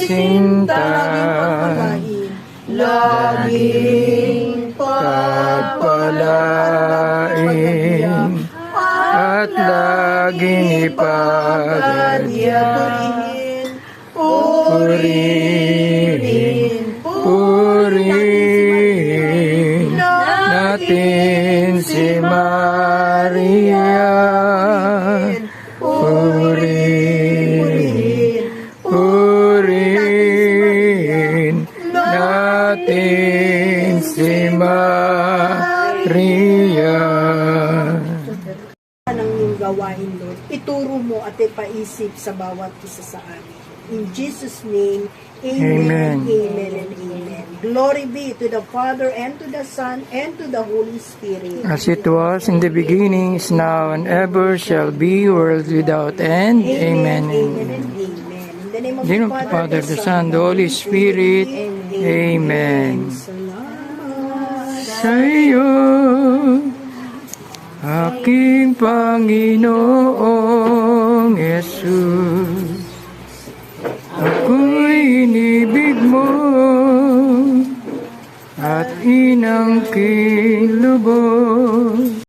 sinta, laging pagpalain, at laging ipagpurihin, purihin natin si Maria. Purihin natin si Maria. Anong yung gawain, Lord? Ituro mo at ipaisip sa bawat isa sa amin. In Jesus' name, amen, amen, and amen. Glory be to the Father, and to the Son, and to the Holy Spirit. As it was in the beginning, is now, and ever shall be, world without end. Amen. Amen, and amen. In the name of In the name the of the Father, the Son, the Holy Spirit. Amen. Salamat Sa iyo, aking Panginoong Yesus, ako'y inibig mo at inangkin lubos.